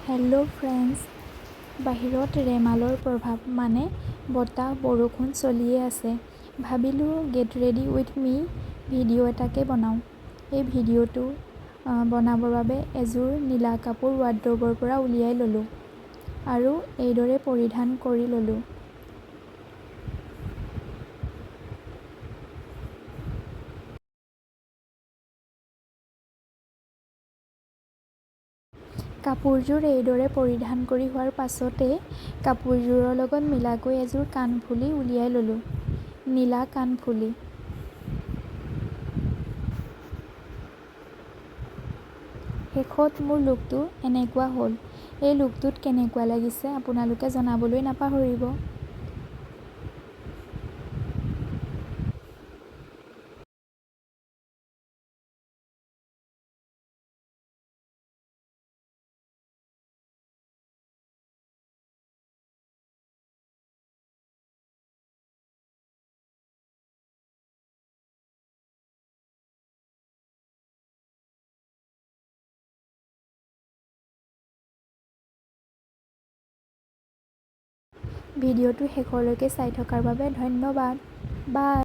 Hello' friends, বাহিৰত ৰেমালৰ প্ৰভাৱ মানে বতাহ বৰষুণ চলিয়ে আছে। ভাবিলোঁ get ready with me video' এটাকে বনাওঁ। এই ভিডিঅ'টো বনাবৰ বাবে এযোৰ নীলা কাপোৰ ৱাৰ্ড্ৰবৰ পৰা উলিয়াই ল'লোঁ আৰু এইদৰে পৰিধান কৰি ল'লোঁ। কাপোৰযোৰ এইদৰে পৰিধান কৰি হোৱাৰ পাছতে কাপোৰযোৰৰ লগত মিলাকৈ এযোৰ কাণফুলি উলিয়াই ল'লোঁ। নীলা কাণফুলি। শেষত মোৰ লুকটো এনেকুৱা হ'ল। এই লুকটোত কেনেকুৱা লাগিছে আপোনালোকে জনাবলৈ নাপাহৰিব। ভিডিঅ'টো শেষলৈকে চাই থকাৰ বাবে ধন্যবাদ। বাই।